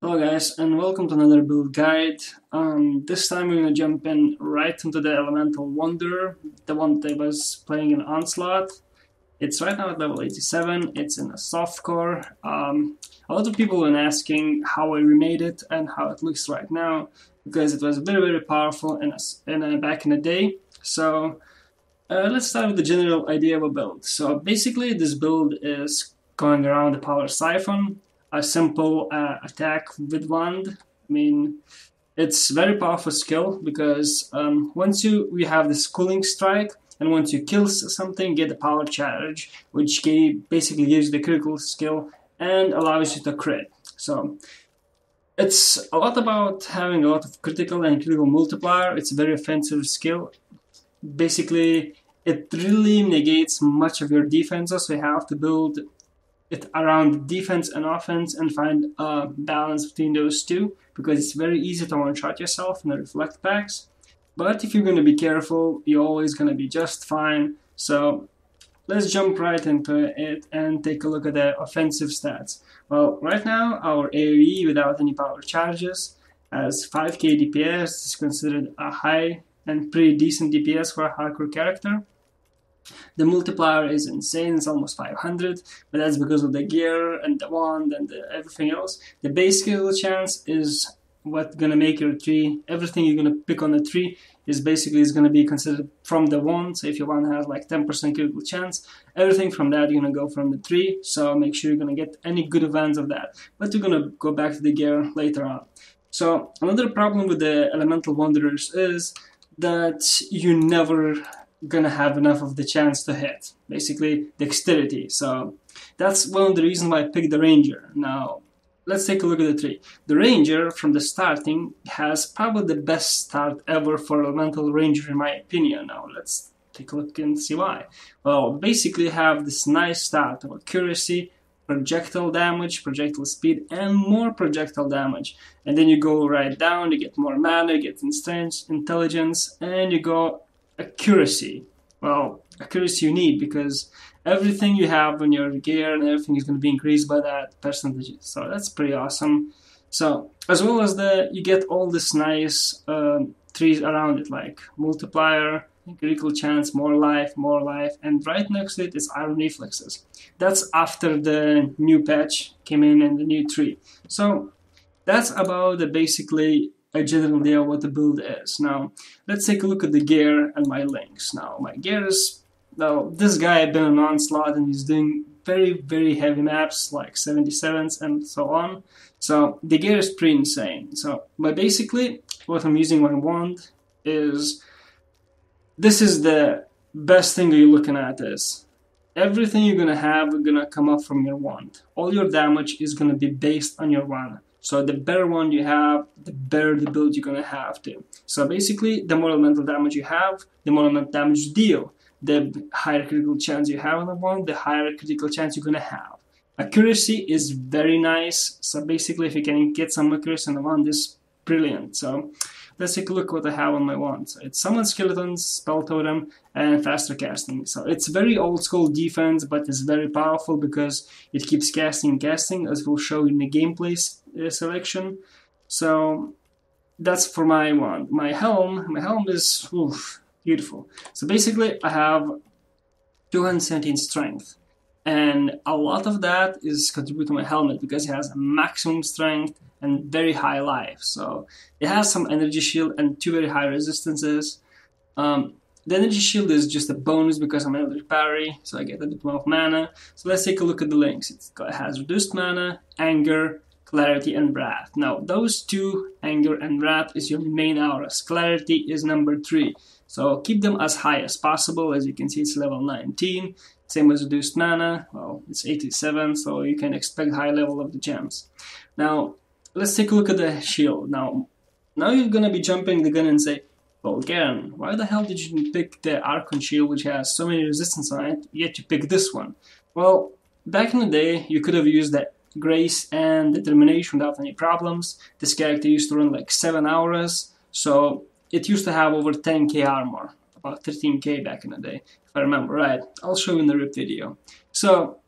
Hello guys, and welcome to another build guide. This time we're going to jump in right into the Elemental Wonder, the one that I was playing in Onslaught. It's right now at level 87, it's in a softcore. A lot of people have been asking how I remade it and how it looks right now, because it was very powerful back in the day. So let's start with the general idea of a build. So basically this build is going around the Power Siphon, a simple attack with wand. I mean, it's very powerful skill because once we have this cooling strike, and once you kill something, get the power charge, which basically gives the critical skill and allows you to crit. So it's a lot about having a lot of critical and critical multiplier. It's a very offensive skill. Basically, it really negates much of your defenses, so you have to build it around defense and offense and find a balance between those two, because it's very easy to one-shot yourself in the reflect packs. But if you're going to be careful, you're always going to be just fine. So let's jump right into it and take a look at the offensive stats. Well, right now our AoE without any power charges has 5k DPS. It's considered a high and pretty decent DPS for a hardcore character. The multiplier is insane, it's almost 500, but that's because of the gear and the wand and everything else. The base skill chance is what's gonna make your tree. Everything you're gonna pick on the tree is gonna be considered from the wand. So if your wand has like 10% critical chance, everything from that you're gonna go from the tree. So make sure you're gonna get any good events of that. But we're gonna go back to the gear later on. So another problem with the Elemental Wanderers is that you never gonna have enough of the chance to hit, basically dexterity. So that's one of the reasons why I picked the Ranger. Now let's take a look at the tree. The Ranger from the starting has probably the best start ever for Elemental Ranger in my opinion. Now let's take a look and see why. Well, basically have this nice start of accuracy, projectile damage, projectile speed, and more projectile damage. And then you go right down, you get more mana, you get intelligence, and you go accuracy. Well, accuracy you need because everything you have on your gear and everything is going to be increased by that percentage. So that's pretty awesome. So as well as you get all this nice trees around it, like multiplier, critical chance, more life, and right next to it is iron reflexes. That's after the new patch came in and the new tree. So that's about basically a general idea of what the build is. Now, let's take a look at the gear and my links. Now, my gear is, this guy had been on Onslaught and he's doing very heavy maps like 77s and so on. So the gear is pretty insane. So, but basically, what I'm using my wand is, this is the best thing you're looking at is, everything you're gonna have is gonna come up from your wand. All your damage is gonna be based on your wand. So the better one you have, the better the build you're gonna have to. So basically, the more elemental damage you have, the more elemental damage you deal. The higher critical chance you have on the wand, the higher critical chance you're gonna have. Accuracy is very nice. So basically, if you can get some accuracy on the wand, is brilliant. So let's take a look what I have on my wand. So it's Summon Skeletons, Spell Totem, and Faster Casting. So it's very old school defense, but it's very powerful because it keeps casting, as we'll show in the gameplay selection. So that's for my wand. My helm is beautiful. So basically I have 217 strength, and a lot of that is contributed to my helmet because it has a maximum strength and very high life. So it has some energy shield and 2 very high resistances. The energy shield is just a bonus because I'm electric parry, so I get a bit more of mana. So let's take a look at the links. It has reduced mana, anger, clarity, and wrath. Now those 2, anger and wrath, is your main auras. Clarity is number 3. So keep them as high as possible. As you can see, it's level 19. Same as reduced mana. Well, it's 87, so you can expect high level of the gems. Now let's take a look at the shield. Now you're gonna be jumping the gun and say, well, Garen, why the hell did you pick the Archon shield, which has so many resistance on it, yet you pick this one? Well, back in the day, you could have used the Grace and Determination without any problems. This character used to run like 7 hours, so it used to have over 10k armor, about 13k back in the day, if I remember right. I'll show you in the RIP video. So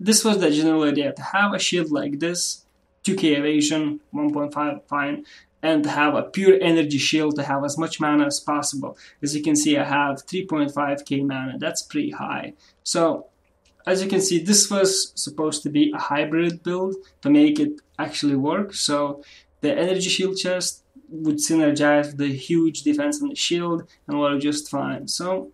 this was the general idea, to have a shield like this 2k evasion, 1.5 fine, and to have a pure energy shield to have as much mana as possible. As you can see, I have 3.5k mana. That's pretty high. So as you can see, this was supposed to be a hybrid build to make it actually work. So the energy shield chest would synergize the huge defense on the shield and work just fine. So,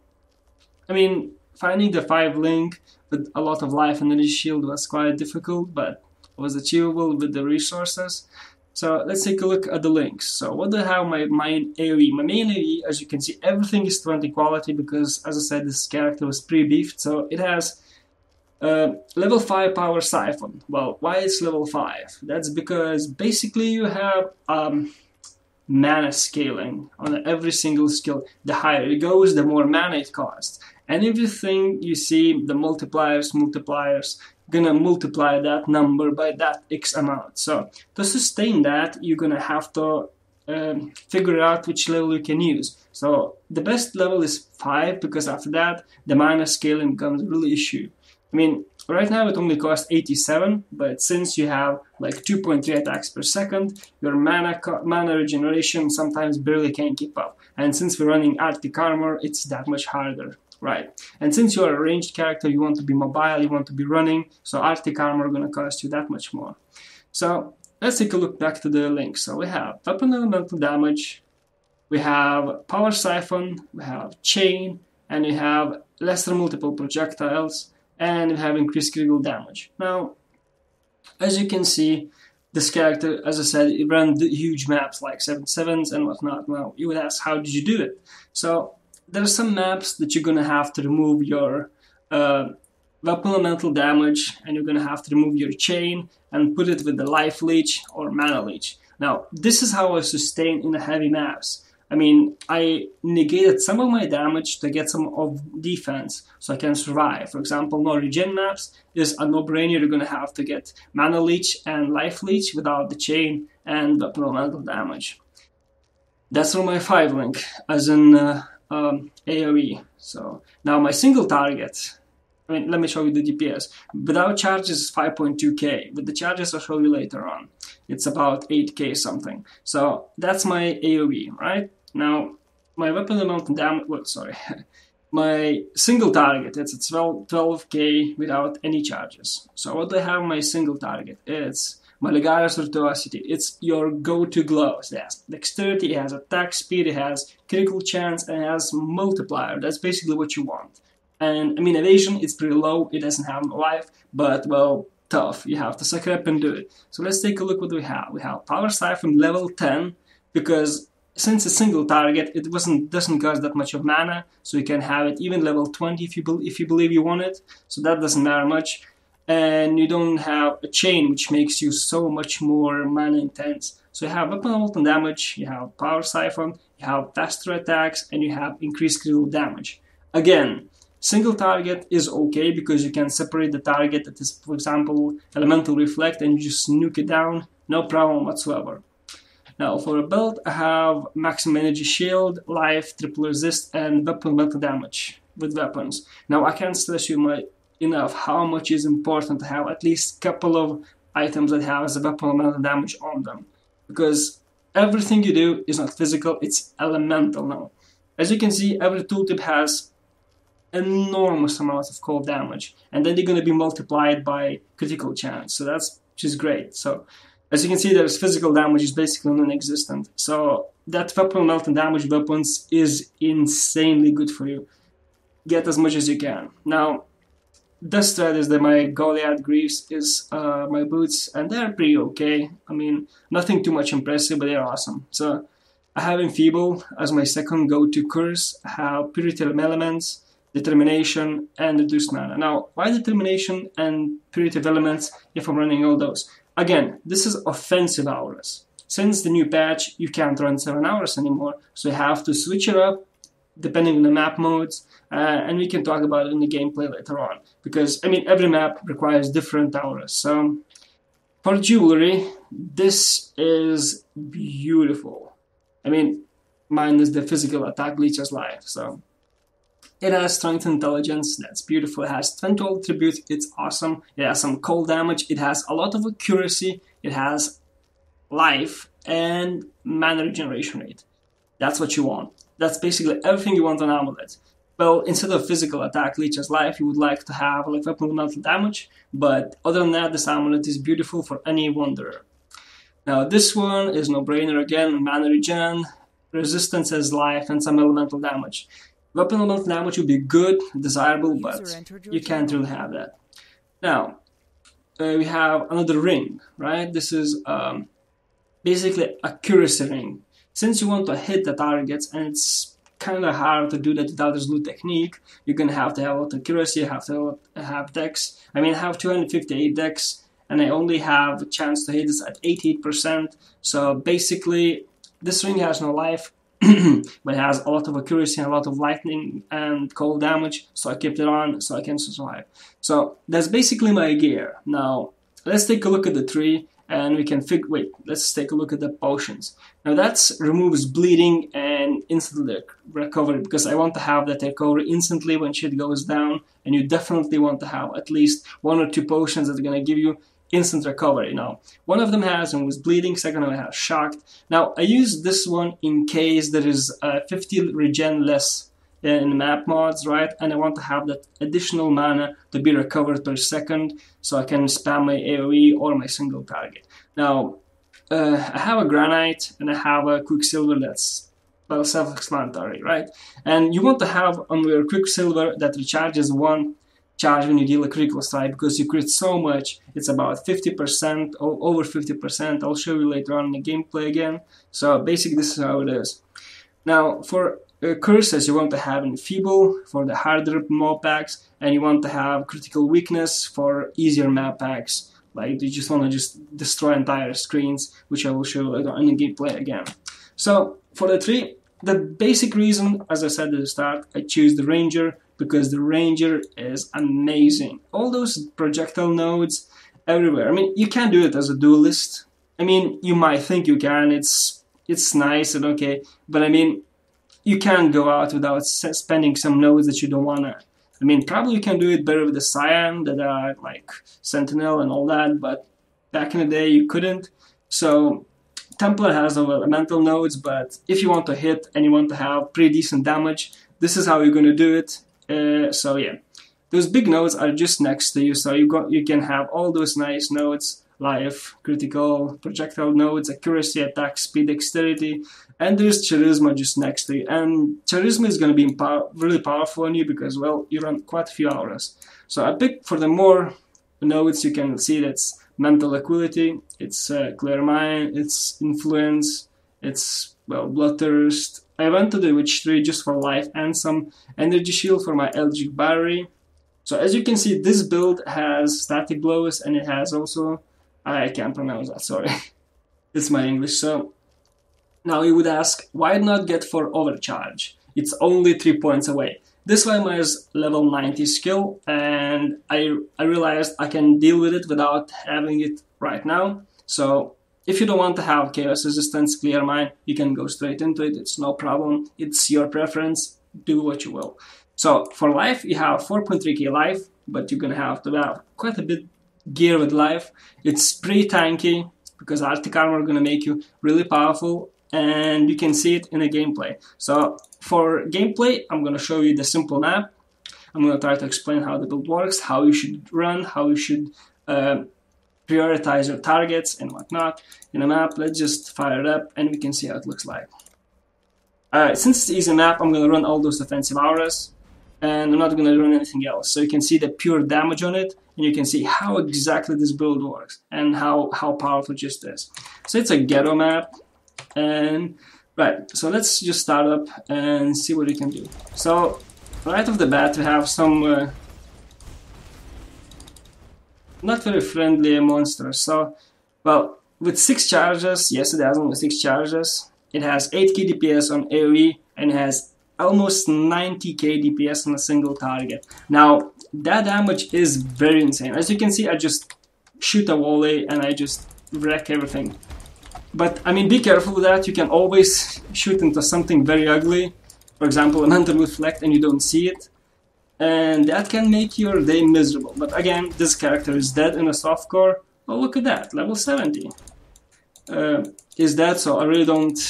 I mean, finding the 5 link with a lot of life and energy shield was quite difficult, but it was achievable with the resources. So let's take a look at the links. So what do I have my main AoE? My main AoE, as you can see, everything is 20 quality because, as I said, this character was pre-beefed. So it has level 5 power siphon. Well, why it's level 5? That's because basically you have mana scaling on every single skill. The higher it goes, the more mana it costs. And everything you see, the multipliers, gonna multiply that number by that X amount. So to sustain that, you're gonna have to figure out which level you can use. So the best level is 5 because after that, the mana scaling becomes a real issue. I mean, right now it only costs 87, but since you have like 2.3 attacks per second, your mana regeneration sometimes barely can keep up. And since we're running Arctic Armor, it's that much harder, right? And since you're a ranged character, you want to be mobile, you want to be running, so Arctic Armor is going to cost you that much more. So let's take a look back to the links. So we have weapon elemental damage, we have power siphon, we have chain, and we have lesser multiple projectiles, and we have increased critical damage. Now, as you can see, this character, as I said, it ran huge maps like 7/7s and whatnot. Well, you would ask, how did you do it? So there are some maps that you're going to have to remove your weapon elemental damage, and you're going to have to remove your chain and put it with the life leech or mana leech. Now, this is how I sustain in the heavy maps. I mean, I negated some of my damage to get some of defense so I can survive. For example, no regen maps is a no-brainer. You're going to have to get mana leech and life leech without the chain and weapon elemental damage. That's for my 5 link, as in AoE. So now my single target, I mean, let me show you the DPS. Without charges, is 5.2k. With the charges, I'll show you later on. It's about 8k something. So that's my AoE, right? Now, my weapon elemental damage, well, sorry, my single target, it's 12k without any charges. So what do I have my single target? It's Maligaris Virtuosity. It's your go-to gloves. It has dexterity, it has attack speed, it has critical chance, and it has multiplier. That's basically what you want. And, I mean, evasion, it's pretty low, it doesn't have life, but, well, tough. You have to suck it up and do it. So let's take a look what we have. We have Power Siphon level 10, because since a single target, it doesn't cost that much of mana, so you can have it even level 20 if you believe you want it. So that doesn't matter much. And you don't have a chain, which makes you so much more mana intense. So you have weapon elemental damage, you have Power Siphon, you have faster attacks, and you have increased critical damage. Again, single target is okay because you can separate the target that is, for example, Elemental Reflect, and you just nuke it down, no problem whatsoever. Now for a build, I have maximum energy shield, life, triple resist, and weapon elemental damage with weapons. Now I can't stress you enough how much is important to have at least a couple of items that have the weapon elemental damage on them, because everything you do is not physical, it's elemental now. As you can see, every tooltip has enormous amounts of cold damage, and then they're going to be multiplied by critical chance, so that's just great. So as you can see, there's physical damage is basically non-existent, so that weapon elemental damage weapons is insanely good for you. Get as much as you can. Now, Dust Thread is my Goliath Greaves is my boots, and they're pretty okay. I mean, nothing too much impressive, but they're awesome. So I have Enfeeble as my second go-to curse. I have Purity of Elements, Determination, and Reduced Mana. Now, why Determination and Purity of Elements if I'm running all those? Again, this is offensive auras. Since the new patch, you can't run 7 hours anymore, so you have to switch it up depending on the map modes, and we can talk about it in the gameplay later on. Because, I mean, every map requires different auras. So, for jewelry, this is beautiful. I mean, mine is the physical attack leeches life, so It has strength and intelligence, that's beautiful. It has 20 attributes, it's awesome. It has some cold damage, it has a lot of accuracy, it has life and mana regeneration rate. That's what you want. That's basically everything you want on Amulet. Well, instead of physical attack, leeches life, you would like to have like weapon elemental damage, but other than that, this amulet is beautiful for any wanderer. Now this one is no-brainer again, mana regen, resistance as life, and some elemental damage. Weapon elemental damage would be good, desirable, but you can't really have that. Now, we have another ring, right? This is basically accuracy ring. Since you want to hit the targets, and it's kind of hard to do that without this loot technique, you're going to have a lot of accuracy, you have to have dex. I mean, I have 258 dex, and I only have a chance to hit this at 88%. So basically, this ring has no life, but it has a lot of accuracy and a lot of lightning and cold damage, so I kept it on so I can survive. So that's basically my gear. Now, let's take a look at the tree, and we can let's take a look at the potions. Now that removes bleeding and instantly recovery, because I want to have that recovery instantly when shit goes down, and you definitely want to have at least 1 or 2 potions that are going to give you instant recovery. Now, one of them has removes bleeding, second one has shocked. Now, I use this one in case there is 50 regen less in map mods, right? And I want to have that additional mana to be recovered per second, so I can spam my AoE or my single target. Now, I have a granite and I have a quicksilver that's, well, self-explanatory, right? And you want to have on your quicksilver that recharges 1 charge when you deal a critical strike, because you crit so much. It's about 50% or over 50%. I'll show you later on in the gameplay again. So basically this is how it is. Now, for curses, you want to have Enfeeble for the harder mob packs, and you want to have critical weakness for easier map packs. Like, you just want to destroy entire screens, which I will show later in the gameplay again. So, for the tree, the basic reason, as I said at the start, I choose the Ranger, because the Ranger is amazing. All those projectile nodes everywhere. I mean, you can't do it as a duelist. I mean, you might think you can, it's nice and okay, but I mean, you can't go out without spending some nodes that you don't want to. I mean, probably you can do it better with the Cyan that are like Sentinel and all that, but back in the day you couldn't. So Templar has elemental nodes, but if you want to hit and you want to have pretty decent damage, this is how you're going to do it. So yeah, those big nodes are just next to you, so you can have all those nice nodes. Life, critical, projectile nodes, accuracy, attack, speed, dexterity, and there's charisma just next to you. And charisma is going to be really powerful on you because, well, you run quite a few auras. So I picked for the more nodes. You can see that's mental acuity, it's clear mind, it's influence, it's, well, bloodthirst. I went to the witch tree just for life and some energy shield for my eldritch battery. So as you can see, this build has static blows, and it has also, I can't pronounce that, sorry. It's my English. So now you would ask, why not get for overcharge? It's only 3 points away. This one is level 90 skill, and I realized I can deal with it without having it right now. So if you don't want to have chaos resistance, clear mind, you can go straight into it. It's no problem. It's your preference. Do what you will. So for life, you have 4.3k life, but you're going to have quite a bit gear with life. It's pretty tanky because Arctic armor are going to make you really powerful, and you can see it in the gameplay. So for gameplay, I'm going to show you the simple map. I'm going to try to explain how the build works, how you should run, how you should prioritize your targets and whatnot in a map. Let's just fire it up and we can see how it looks like. Alright, since it's an easy map, I'm going to run all those defensive auras, and I'm not going to run anything else. So you can see the pure damage on it, and you can see how exactly this build works and how powerful it just is. So it's a ghetto map, and right, so let's just start up and see what we can do. So right off the bat, we have some not very friendly monsters. So, well, with 6 charges, yes, it has only 6 charges. It has 8k DPS on AoE, and it has almost 90k DPS on a single target. Now, that damage is very insane. As you can see, I just shoot a volley and I just wreck everything. But, I mean, be careful with that. You can always shoot into something very ugly, for example, a mental reflect and you don't see it, and that can make your day miserable. But again, this character is dead in a softcore. Oh, look at that, level 70. Is dead, so I really don't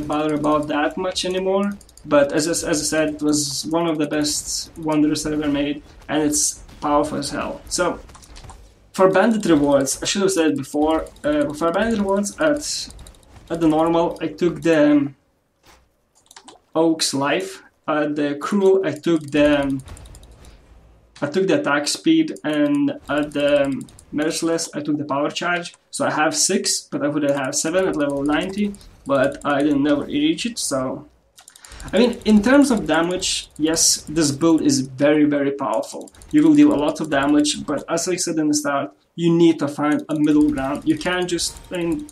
bother about that much anymore. But as I said, it was one of the best wonders I ever made, and it's powerful as hell. So, for bandit rewards, I should have said it before, for bandit rewards at the normal, I took the Oak's life. At the cruel, I took the attack speed, and at the merciless, I took the power charge. So I have 6, but I would have 7 at level 90, but I didn't never reach it. So, I mean, in terms of damage, yes, this build is very, very powerful. You will deal a lot of damage, but as I said in the start, you need to find a middle ground. You can't just, I mean,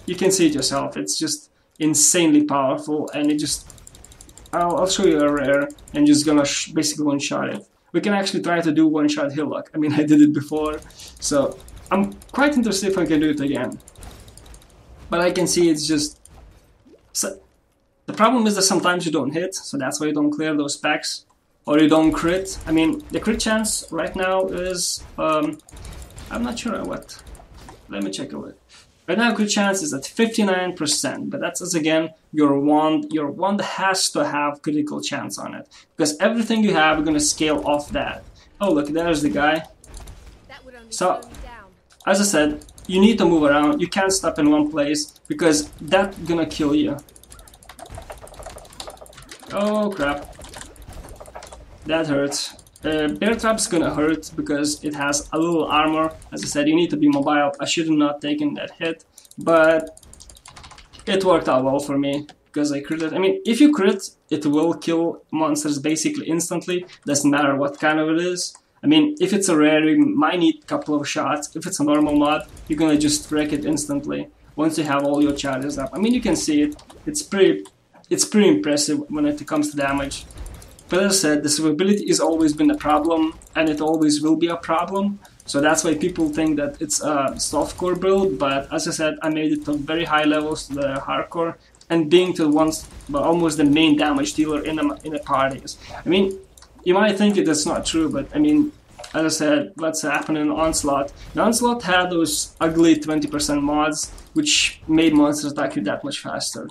you can see it yourself. It's just insanely powerful, and it just, I'll show you a rare, and just gonna basically one-shot it. We can actually try to do one-shot Hillock. I mean, I did it before, so I'm quite interested if I can do it again. But I can see it's just... So, the problem is that sometimes you don't hit, so that's why you don't clear those packs. Or you don't crit. I mean, the crit chance right now is... I'm not sure what. Let me check it. Right now, crit chance is at 59%, but that's as again, your wand has to have critical chance on it. Because everything you have, you're going to scale off that. Oh, look, there's the guy. So, as I said, you need to move around. You can't stop in one place, because that's gonna kill you. Oh, crap. That hurts. Bear Trap's gonna hurt because it has a little armor. As I said, you need to be mobile. I should have not taken that hit, but it worked out well for me because I critted. I mean, if you crit, it will kill monsters basically instantly. Doesn't matter what kind of it is. I mean, if it's a rare, you might need a couple of shots. If it's a normal mod, you're gonna just wreck it instantly once you have all your charges up. I mean, you can see it. It's pretty impressive when it comes to damage. But as I said, the survivability has always been a problem, and it always will be a problem. So that's why people think that it's a softcore build. But as I said, I made it to very high levels to the hardcore, and being to once, but almost the main damage dealer in the parties. I mean, you might think that's not true, but I mean, as I said, what's happening in Onslaught? The Onslaught had those ugly 20% mods, which made monsters attack you that much faster.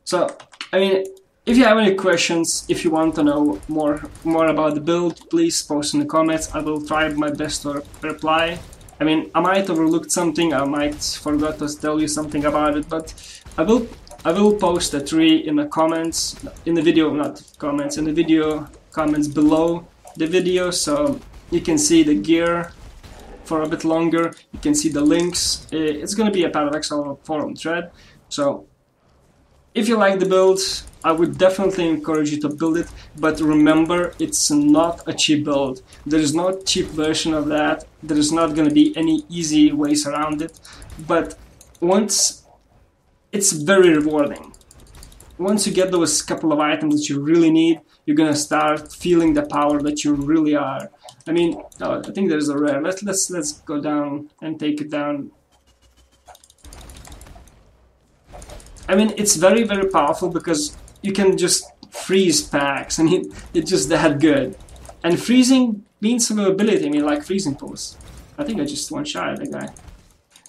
So, I mean, if you have any questions, if you want to know more about the build, please post in the comments. I will try my best to reply. I mean, I might overlooked something, I might forgot to tell you something about it, but I will post the 3 in the comments, in the video, not comments, in the video comments below the video, so you can see the gear for a bit longer. You can see the links. It's gonna be a PathOfExile forum thread, so if you like the build, I would definitely encourage you to build it, but remember, it's not a cheap build. There is no cheap version of that. There is not going to be any easy ways around it, but once it's very rewarding. Once you get those couple of items that you really need, you're going to start feeling the power that you really are. I mean, oh, I think there's a rare. Let's go down and take it down. I mean, it's very, very powerful because you can just freeze packs. I mean, it's just that good. And freezing means survivability. I mean, like freezing pulse. I think I just one-shot the guy.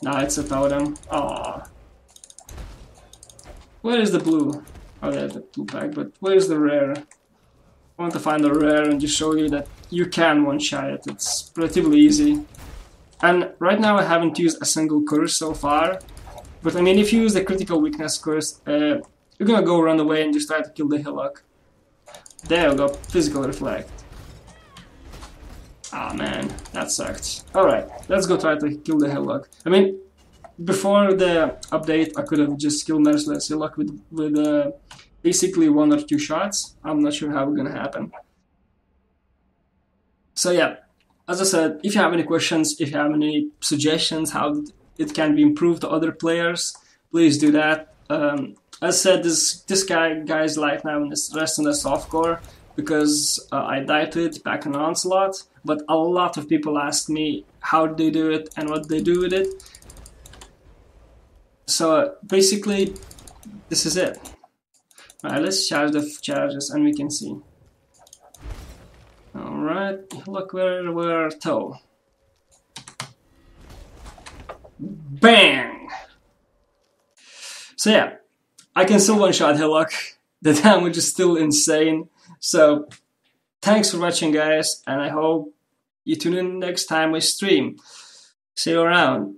Nah, it's a totem. Aww. Where is the blue? Oh, yeah, the blue pack, but where is the rare? I want to find the rare and just show you that you can one-shot it. It's relatively easy. And right now I haven't used a single curse so far. But I mean, if you use the critical weakness curse, you're gonna go run away and just try to kill the Hillock. There we go, physical reflect. Ah man, that sucked. Alright, let's go try to kill the Hillock. I mean, before the update, I could have just killed Merciless Hillock with basically 1 or 2 shots. I'm not sure how it's gonna happen. So yeah, as I said, if you have any questions, if you have any suggestions how it can be improved to other players, please do that. As I said, this guy's life now is rest in the softcore because I died to it back in Onslaught, but a lot of people ask me how they do it and what they do with it. So basically, this is it. Alright, let's charge the charges and we can see. Alright, look where we're toe. Bang! So yeah, I can still one-shot Hillock. The damage is still insane. So thanks for watching, guys, and I hope you tune in next time we stream. See you around.